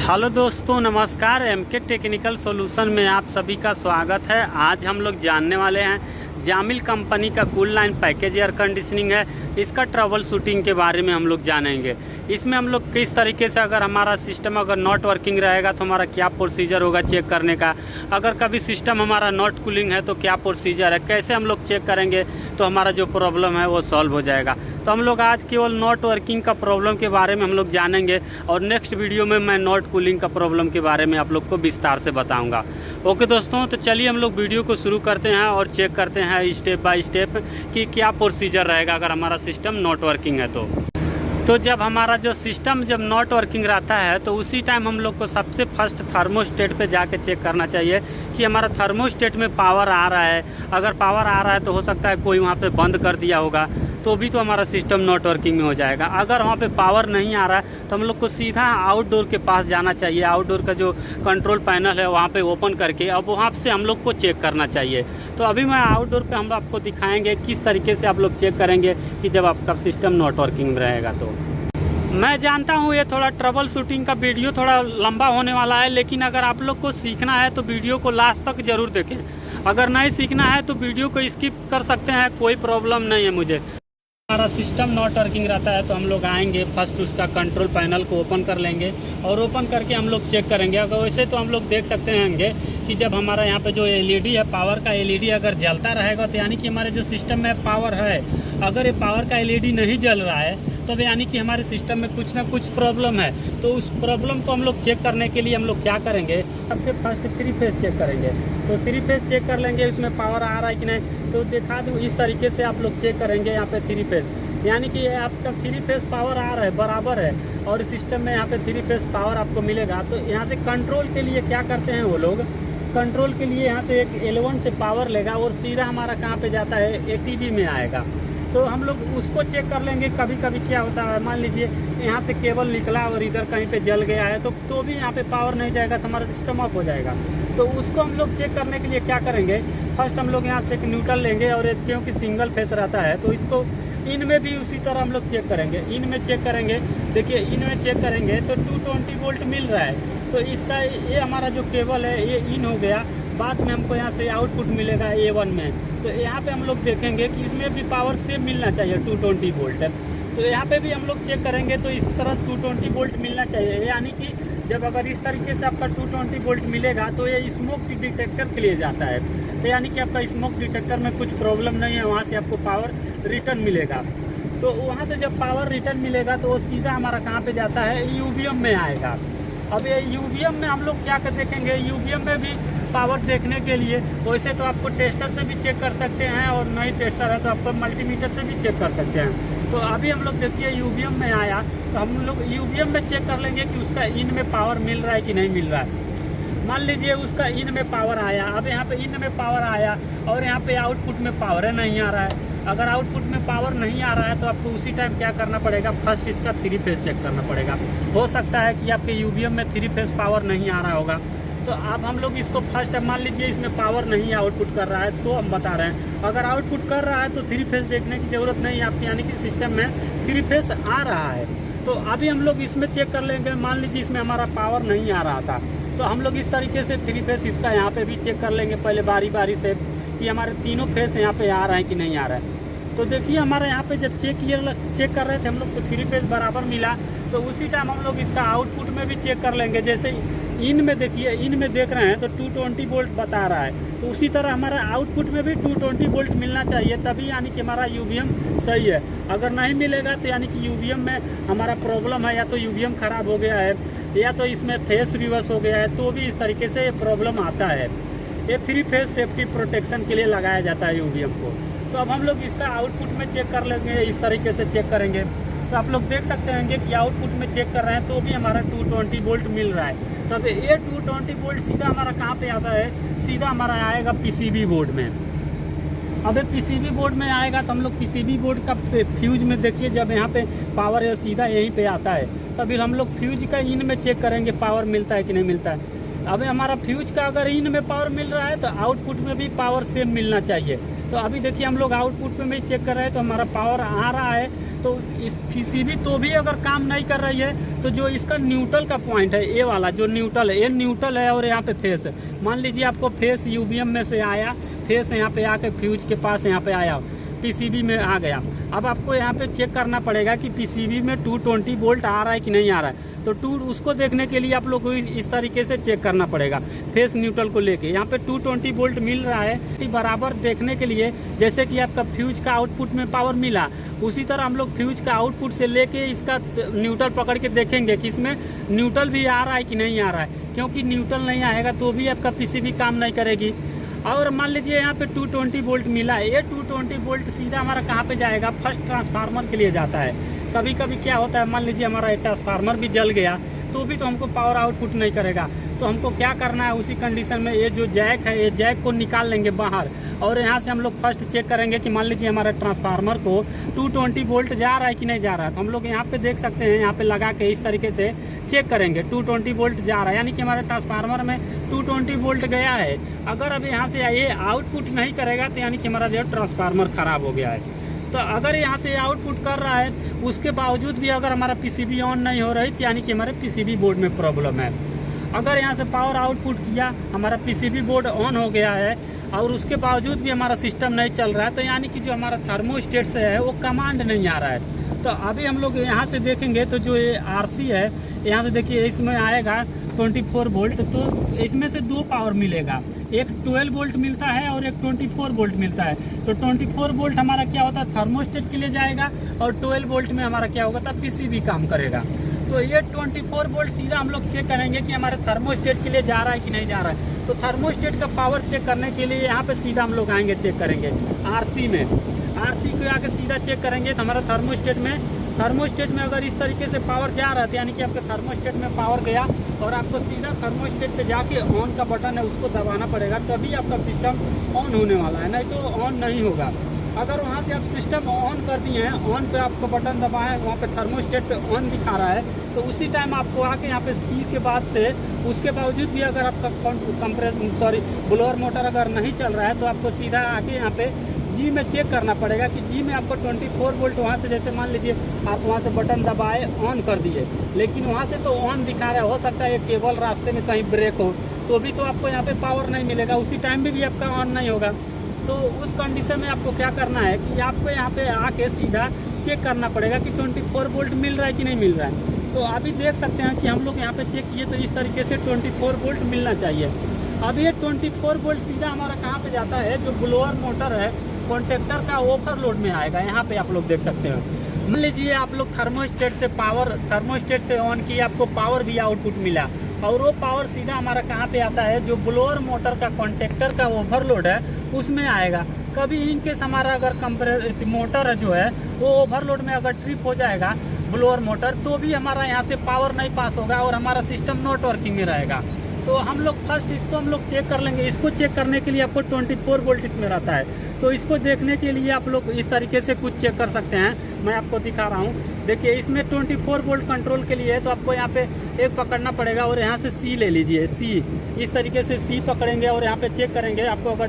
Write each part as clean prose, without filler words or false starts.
Hello दोस्तों, नमस्कार। MK technical solution में आप सभी का स्वागत है। आज हम लोग जानने वाले हैं जामिल कंपनी का cool line package air conditioning है, इसका ट्रबल शूटिंग के बारे में हम लोग जानेंगे। इसमें हम लोग किस तरीके से अगर हमारा सिस्टम अगर नॉट वर्किंग रहेगा तो हमारा क्या प्रोसीजर होगा चेक करने का, अगर कभी सिस्टम हमारा नॉट कूलिंग है तो क्या प्रोसीजर है, कैसे हम लोग चेक करेंगे तो हमारा जो प्रॉब्लम है वो सॉल्व हो जाएगा। तो हम लोग आज केवल नॉट वर्किंग का प्रॉब्लम के बारे में हम लोग जानेंगे और नेक्स्ट वीडियो में मैं नॉट कूलिंग का प्रॉब्लम के बारे में आप लोग को विस्तार से बताऊंगा। ओके दोस्तों, तो चलिए हम लोग वीडियो को शुरू करते हैं और चेक करते हैं स्टेप बाय स्टेप कि क्या प्रोसीजर रहेगा अगर हमारा सिस्टम नॉट वर्किंग है तो जब हमारा जो सिस्टम जब नॉट वर्किंग रहता है तो उसी टाइम हम लोग को सबसे फर्स्ट थर्मोस्टेट पे जाके चेक करना चाहिए कि हमारा थर्मोस्टेट में पावर आ रहा है। अगर पावर आ रहा है तो हो सकता है कोई वहाँ पे बंद कर दिया होगा, तो भी तो हमारा सिस्टम नॉट वर्किंग में हो जाएगा। अगर वहाँ पे पावर नहीं आ रहा है तो हम लोग को सीधा आउटडोर के पास जाना चाहिए। आउटडोर का जो कंट्रोल पैनल है वहाँ पे ओपन करके अब वहाँ से हम लोग को चेक करना चाहिए। तो अभी मैं आउटडोर पे हम आपको दिखाएंगे किस तरीके से आप लोग चेक करेंगे कि जब आपका सिस्टम नॉट वर्किंग में रहेगा। तो मैं जानता हूँ ये थोड़ा ट्रबल शूटिंग का वीडियो थोड़ा लंबा होने वाला है, लेकिन अगर आप लोग को सीखना है तो वीडियो को लास्ट तक ज़रूर देखें। अगर नहीं सीखना है तो वीडियो को स्किप कर सकते हैं, कोई प्रॉब्लम नहीं है मुझे। हमारा सिस्टम नॉट वर्किंग रहता है तो हम लोग आएंगे, फर्स्ट उसका कंट्रोल पैनल को ओपन कर लेंगे और ओपन करके हम लोग चेक करेंगे। अगर वैसे तो हम लोग देख सकते हैं कि जब हमारा यहाँ पे जो एलईडी है, पावर का एलईडी अगर जलता रहेगा तो यानी कि हमारे जो सिस्टम में पावर है। अगर ये पावर का एलईडी नहीं जल रहा है तब यानी कि हमारे सिस्टम में कुछ ना कुछ प्रॉब्लम है। तो उस प्रॉब्लम को हम लोग चेक करने के लिए हम लोग क्या करेंगे, सबसे फर्स्ट 3 फेज चेक करेंगे। तो 3 फेज चेक कर लेंगे, उसमें पावर आ रहा है कि नहीं। तो दिखा दूँ इस तरीके से आप लोग चेक करेंगे। यहाँ पे 3 फेज यानी कि आपका 3 फेज पावर आ रहा है, बराबर है, और सिस्टम में यहाँ पे 3 फेज पावर आपको मिलेगा। तो यहाँ से कंट्रोल के लिए क्या करते हैं वो लोग, कंट्रोल के लिए यहाँ से एक L1 से पावर लेगा और सीधा हमारा कहाँ पे जाता है, ATV में आएगा। तो हम लोग उसको चेक कर लेंगे। कभी कभी क्या होता है, मान लीजिए यहाँ से केबल निकला और इधर कहीं पे जल गया है तो भी यहाँ पे पावर नहीं जाएगा, तो हमारा सिस्टम ऑफ हो जाएगा। तो उसको हम लोग चेक करने के लिए क्या करेंगे, फर्स्ट हम लोग यहाँ से एक न्यूट्रल लेंगे और क्योंकि सिंगल फेस रहता है तो इसको इनमें भी उसी तरह हम लोग चेक करेंगे। इनमें चेक करेंगे, देखिए इनमें चेक करेंगे तो 220 वोल्ट मिल रहा है। तो इसका ये हमारा जो केबल है ये इन हो गया। बाद में हमको यहाँ से आउटपुट मिलेगा A1 में। तो यहाँ पे हम लोग देखेंगे कि इसमें भी पावर सेम मिलना चाहिए, 220 वोल्ट। तो यहाँ पे भी हम लोग चेक करेंगे तो इस तरह 220 वोल्ट मिलना चाहिए। यानी कि जब अगर इस तरीके से आपका 220 वोल्ट मिलेगा तो ये स्मोक डिटेक्टर के लिए जाता है। तो यानी कि आपका स्मोक डिटेक्टर में कुछ प्रॉब्लम नहीं है, वहाँ से आपको पावर रिटर्न मिलेगा। तो वहाँ से जब पावर रिटर्न मिलेगा तो वो सीधा हमारा कहाँ पे जाता है, यूवीएम में आएगा। अब ये यूवीएम में हम लोग क्या कर देखेंगे, यूवीएम में भी पावर देखने के लिए वैसे तो आपको टेस्टर से भी चेक कर सकते हैं और नहीं टेस्टर है तो आपको मल्टीमीटर से भी चेक कर सकते हैं। तो अभी हम लोग देखिए यूवीएम में आया तो हम लोग यूवीएम में चेक कर लेंगे कि उसका इन में पावर मिल रहा है कि नहीं मिल रहा है। मान लीजिए उसका इन में पावर आया, अब यहाँ पे इन में पावर आया और यहाँ पे आउटपुट में पावर नहीं आ रहा है। अगर आउटपुट में पावर नहीं आ रहा है तो आपको उसी टाइम क्या करना पड़ेगा, फर्स्ट इसका 3 फेज चेक करना पड़ेगा। हो सकता है कि आपके यूवीएम में 3 फेज पावर नहीं आ रहा होगा। तो अब हम लोग इसको फर्स्ट, मान लीजिए इसमें पावर नहीं आउटपुट कर रहा है तो हम बता रहे हैं। अगर आउटपुट कर रहा है तो 3 फेज देखने की ज़रूरत नहीं है आपकी, यानी कि सिस्टम में 3 फेज आ रहा है। तो अभी हम लोग इसमें चेक कर लेंगे। मान लीजिए इसमें हमारा पावर नहीं आ रहा था तो हम लोग इस तरीके से 3 फेज इसका यहाँ पे भी चेक कर लेंगे पहले बारी बारी से कि हमारे तीनों फेज यहाँ पे आ रहा है कि नहीं आ रहा है। तो देखिए हमारे यहाँ पे जब चेक कर रहे थे हम लोग तो 3 फेज बराबर मिला। तो उसी टाइम हम लोग इसका आउटपुट में भी चेक कर लेंगे। जैसे इन में देखिए, इन में देख रहे हैं तो 220 वोल्ट बता रहा है, तो उसी तरह हमारा आउटपुट में भी 220 वोल्ट मिलना चाहिए, तभी यानी कि हमारा यूवीएम सही है। अगर नहीं मिलेगा तो यानी कि यूवीएम में हमारा प्रॉब्लम है, या तो यूवीएम खराब हो गया है या तो इसमें फेस रिवर्स हो गया है, तो भी इस तरीके से ये प्रॉब्लम आता है। ये 3 फेज सेफ्टी प्रोटेक्शन के लिए लगाया जाता है यूवीएम को। तो अब हम लोग इसका आउटपुट में चेक कर लेंगे, इस तरीके से चेक करेंगे। तो आप लोग देख सकते हैं कि आउटपुट में चेक कर रहे हैं तो भी हमारा 220 वोल्ट मिल रहा है। तब ये 220 वोल्ट सीधा हमारा कहाँ पे आता है, सीधा हमारा आएगा पीसीबी बोर्ड में। अब पीसीबी बोर्ड में आएगा तो हम लोग पीसीबी बोर्ड का फ्यूज में देखिए, जब यहाँ पे पावर है सीधा यहीं पे आता है, तभी हम लोग फ्यूज का इन में चेक करेंगे पावर मिलता है कि नहीं मिलता है। अब हमारा फ्यूज का अगर इन में पावर मिल रहा है तो आउटपुट में भी पावर सेम मिलना चाहिए। तो अभी देखिए हम लोग आउटपुट पे में चेक कर रहे हैं तो हमारा पावर आ रहा है। तो इस पीसीबी तो भी अगर काम नहीं कर रही है तो जो इसका न्यूट्रल का पॉइंट है, ये वाला जो न्यूट्रल है, ये न्यूट्रल है और यहाँ पे फेस है। मान लीजिए आपको फेस यूबीएम में से आया, फेस यहाँ पे आके फ्यूज के पास यहाँ पे आया, पीसीबी में आ गया। अब आपको यहाँ पे चेक करना पड़ेगा कि पीसीबी में 220 वोल्ट आ रहा है कि नहीं आ रहा है। तो उसको देखने के लिए आप लोग को इस तरीके से चेक करना पड़ेगा फेस न्यूट्रल को लेके। यहाँ पे 220 वोल्ट मिल रहा है बराबर देखने के लिए, जैसे कि आपका फ्यूज का आउटपुट में पावर मिला, उसी तरह हम लोग फ्यूज का आउटपुट से लेके इसका न्यूट्रल पकड़ के देखेंगे कि इसमें न्यूट्रल भी आ रहा है कि नहीं आ रहा है। क्योंकि न्यूट्रल नहीं आएगा तो भी आपका पीसीबी काम नहीं करेगी। और मान लीजिए यहाँ पे 220 वोल्ट मिला है, ये 220 वोल्ट सीधा हमारा कहाँ पे जाएगा, फर्स्ट ट्रांसफार्मर के लिए जाता है। कभी कभी क्या होता है, मान लीजिए हमारा ट्रांसफार्मर भी जल गया तो भी तो हमको पावर आउटपुट नहीं करेगा। तो हमको क्या करना है, उसी कंडीशन में ये जो जैक है, ये जैक को निकाल लेंगे बाहर और यहाँ से हम लोग फर्स्ट चेक करेंगे कि मान लीजिए हमारा ट्रांसफार्मर को 220 वोल्ट जा रहा है कि नहीं जा रहा है। तो हम लोग यहाँ पे देख सकते हैं, यहाँ पे लगा के इस तरीके से चेक करेंगे 220 वोल्ट जा रहा है, यानी कि हमारे ट्रांसफार्मर में 220 वोल्ट गया है। अगर अभी यहाँ से ये आउटपुट नहीं करेगा तो यानी कि हमारा जो ट्रांसफार्मर खराब हो गया है। तो अगर यहाँ से आउटपुट कर रहा है, उसके बावजूद भी अगर हमारा पीसीबी ऑन नहीं हो रही तो यानी कि हमारे पीसीबी बोर्ड में प्रॉब्लम है। अगर यहाँ से पावर आउटपुट किया, हमारा पीसीबी बोर्ड ऑन हो गया है और उसके बावजूद भी हमारा सिस्टम नहीं चल रहा है, तो यानी कि जो हमारा थर्मोस्टेट से है वो कमांड नहीं आ रहा है। तो अभी हम लोग यहाँ से देखेंगे तो जो ये आरसी है, यहाँ से देखिए इसमें आएगा 24 वोल्ट। तो इसमें से दो पावर मिलेगा, एक 12 वोल्ट मिलता है और एक 24 वोल्ट मिलता है। तो 24 वोल्ट हमारा क्या होता है, थर्मोस्टेट के लिए जाएगा और 12 वोल्ट में हमारा क्या होगा, तब पीसीबी काम करेगा। तो ये 24 वोल्ट सीधा हम लोग चेक करेंगे कि हमारे थर्मोस्टेट के लिए जा रहा है कि नहीं जा रहा है। तो थर्मोस्टेट का पावर चेक करने के लिए यहाँ पे सीधा हम लोग आएंगे, चेक करेंगे आरसी में। आरसी को आके सीधा चेक करेंगे तो हमारा थर्मोस्टेट में अगर इस तरीके से पावर जा रहा है, यानी कि आपके थर्मोस्टेट में पावर गया और आपको सीधा थर्मोस्टेट पे जाके ऑन का बटन है उसको दबाना पड़ेगा, तभी आपका सिस्टम ऑन होने वाला है, नहीं तो ऑन नहीं होगा। अगर वहाँ से आप सिस्टम ऑन कर दिए हैं, ऑन पे आपको बटन दबाएं, वहाँ पे थर्मोस्टेट पे ऑन दिखा रहा है, तो उसी टाइम आपको आके यहाँ पे सी के बाद से, उसके बावजूद भी अगर आपका ब्लोअर मोटर अगर नहीं चल रहा है तो आपको सीधा आके यहाँ पे जी में चेक करना पड़ेगा कि जी में आपको 24 वोल्ट वहाँ से, जैसे मान लीजिए आप वहाँ से बटन दबाए ऑन कर दिए, लेकिन वहाँ से तो ऑन दिखा रहा है, हो सकता है ये केबल रास्ते में कहीं ब्रेक हो तो भी तो आपको यहाँ पे पावर नहीं मिलेगा, उसी टाइम में भी आपका ऑन नहीं होगा। तो उस कंडीशन में आपको क्या करना है कि आपको यहाँ पे आके सीधा चेक करना पड़ेगा कि 24 वोल्ट मिल रहा है कि नहीं मिल रहा है। तो अभी देख सकते हैं कि हम लोग यहाँ पे चेक किए तो इस तरीके से 24 वोल्ट मिलना चाहिए। अब ये 24 वोल्ट सीधा हमारा कहाँ पे जाता है, जो ब्लोअर मोटर है कॉन्ट्रैक्टर का ओवरलोड में आएगा। यहाँ पे आप लोग देख सकते हैं, मान लीजिए आप लोग थर्मोस्टेट से ऑन किए, आपको पावर भी आउटपुट मिला और वो पावर सीधा हमारा कहाँ पे आता है, जो ब्लोअर मोटर का कॉन्ट्रैक्टर का ओवरलोड है उसमें आएगा। कभी इनकेस हमारा अगर मोटर जो है वो ओवरलोड में अगर ट्रिप हो जाएगा ब्लोअर मोटर, तो भी हमारा यहाँ से पावर नहीं पास होगा और हमारा सिस्टम नॉट वर्किंग में रहेगा। तो हम लोग फर्स्ट इसको हम लोग चेक कर लेंगे। इसको चेक करने के लिए आपको 24 वोल्ट इसमें रहता है, तो इसको देखने के लिए आप लोग इस तरीके से कुछ चेक कर सकते हैं। मैं आपको दिखा रहा हूँ, देखिए इसमें 24 वोल्ट कंट्रोल के लिए है, तो आपको यहाँ पे एक पकड़ना पड़ेगा और यहाँ से सी ले लीजिए, सी इस तरीके से सी पकड़ेंगे और यहाँ पे चेक करेंगे। आपको अगर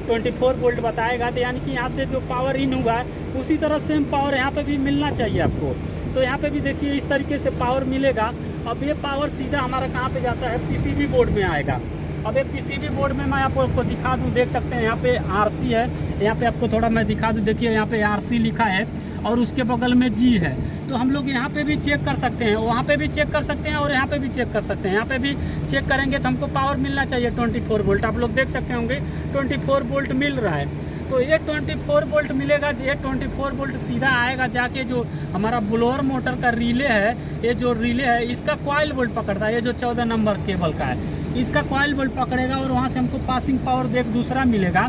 24 वोल्ट बताएगा तो यानी कि यहाँ से जो पावर इन हुआ उसी तरह सेम पावर यहाँ पे भी मिलना चाहिए आपको। तो यहाँ पे भी देखिए इस तरीके से पावर मिलेगा। अब ये पावर सीधा हमारा कहाँ पे जाता है, पीसीबी बोर्ड में आएगा। अब ये पीसीबी बोर्ड में मैं आपको दिखा दूँ, देख सकते हैं यहाँ पे आरसी है, यहाँ पे आपको थोड़ा मैं दिखा दूँ, देखिए यहाँ पे आरसी लिखा है और उसके बगल में जी है। तो हम लोग यहाँ पे भी चेक कर सकते हैं, वहाँ पे भी चेक कर सकते हैं और यहाँ पे भी चेक कर सकते हैं। यहाँ पे भी चेक करेंगे तो हमको पावर मिलना चाहिए 24 वोल्ट। आप लोग देख सकते होंगे 24 वोल्ट मिल रहा है। तो ये 24 वोल्ट मिलेगा, ये 24 वोल्ट सीधा आएगा जाके जो हमारा ब्लोअर मोटर का रिले है, ये जो रिले है इसका कॉइल वोल्ट पकड़ता है, ये जो 14 नंबर केबल का है इसका कॉइल वोल्ट पकड़ेगा और वहाँ से हमको पासिंग पावर देख दूसरा मिलेगा।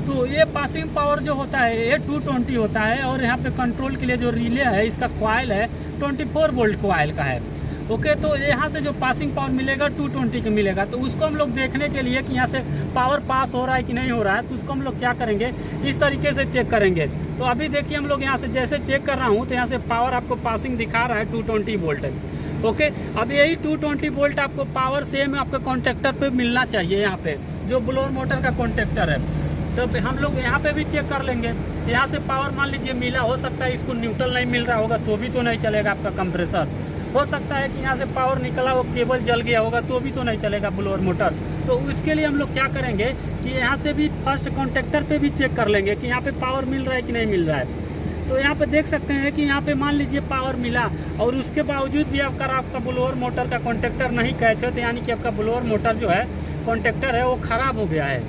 तो ये पासिंग पावर जो होता है ये 220 होता है और यहाँ पे कंट्रोल के लिए जो रिले है इसका कॉइल है 24 वोल्ट कॉइल का है। ओके, तो यहाँ से जो पासिंग पावर मिलेगा 220 का मिलेगा। तो उसको हम लोग देखने के लिए कि यहाँ से पावर पास हो रहा है कि नहीं हो रहा है, तो उसको हम लोग क्या करेंगे, इस तरीके से चेक करेंगे। तो अभी देखिए हम लोग यहाँ से जैसे चेक कर रहा हूँ तो यहाँ से पावर आपको पासिंग दिखा रहा है 220 वोल्ट है। ओके, अब यही 220 वोल्ट आपको पावर सेम आपके कॉन्ट्रैक्टर पे मिलना चाहिए। यहाँ पे जो ब्लोअर मोटर का कॉन्ट्रैक्टर है तो हम लोग यहाँ पे भी चेक कर लेंगे। यहाँ से पावर मान लीजिए मिला, हो सकता है इसको न्यूट्रल नहीं मिल रहा होगा तो भी तो नहीं चलेगा आपका कंप्रेसर। हो सकता है कि यहाँ से पावर निकला, वो केबल जल गया होगा तो भी तो नहीं चलेगा ब्लोअर मोटर। तो उसके लिए हम लोग क्या करेंगे कि यहाँ से भी फर्स्ट कॉन्टेक्टर पे भी चेक कर लेंगे कि यहाँ पे पावर मिल रहा है कि नहीं मिल रहा है। तो यहाँ पे देख सकते हैं कि यहाँ पे मान लीजिए पावर मिला और उसके बावजूद भी अगर आपका ब्लोअर मोटर का कॉन्टेक्टर नहीं कैच हो, तो यानी कि आपका ब्लोअर मोटर जो है कॉन्टेक्टर है वो ख़राब हो गया है,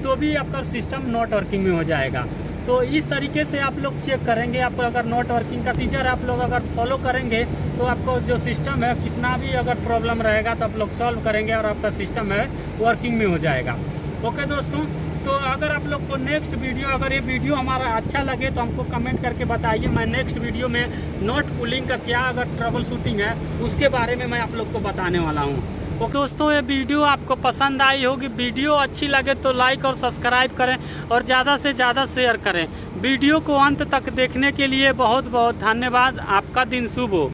तो भी आपका सिस्टम नॉट वर्किंग में हो जाएगा। तो इस तरीके से आप लोग चेक करेंगे। आपको अगर नॉट वर्किंग का फीचर आप लोग अगर फॉलो करेंगे तो आपको जो सिस्टम है कितना भी अगर प्रॉब्लम रहेगा तो आप लोग सॉल्व करेंगे और आपका सिस्टम है वर्किंग में हो जाएगा। ओके दोस्तों, तो अगर आप लोग को नेक्स्ट वीडियो, अगर ये वीडियो हमारा अच्छा लगे तो हमको कमेंट करके बताइए। मैं नेक्स्ट वीडियो में नॉट कूलिंग का क्या अगर ट्रबल शूटिंग है उसके बारे में मैं आप लोग को बताने वाला हूँ। ओके दोस्तों, ये वीडियो आपको पसंद आई होगी। वीडियो अच्छी लगे तो लाइक और सब्सक्राइब करें और ज़्यादा से ज़्यादा शेयर करें। वीडियो को अंत तक देखने के लिए बहुत बहुत धन्यवाद। आपका दिन शुभ हो।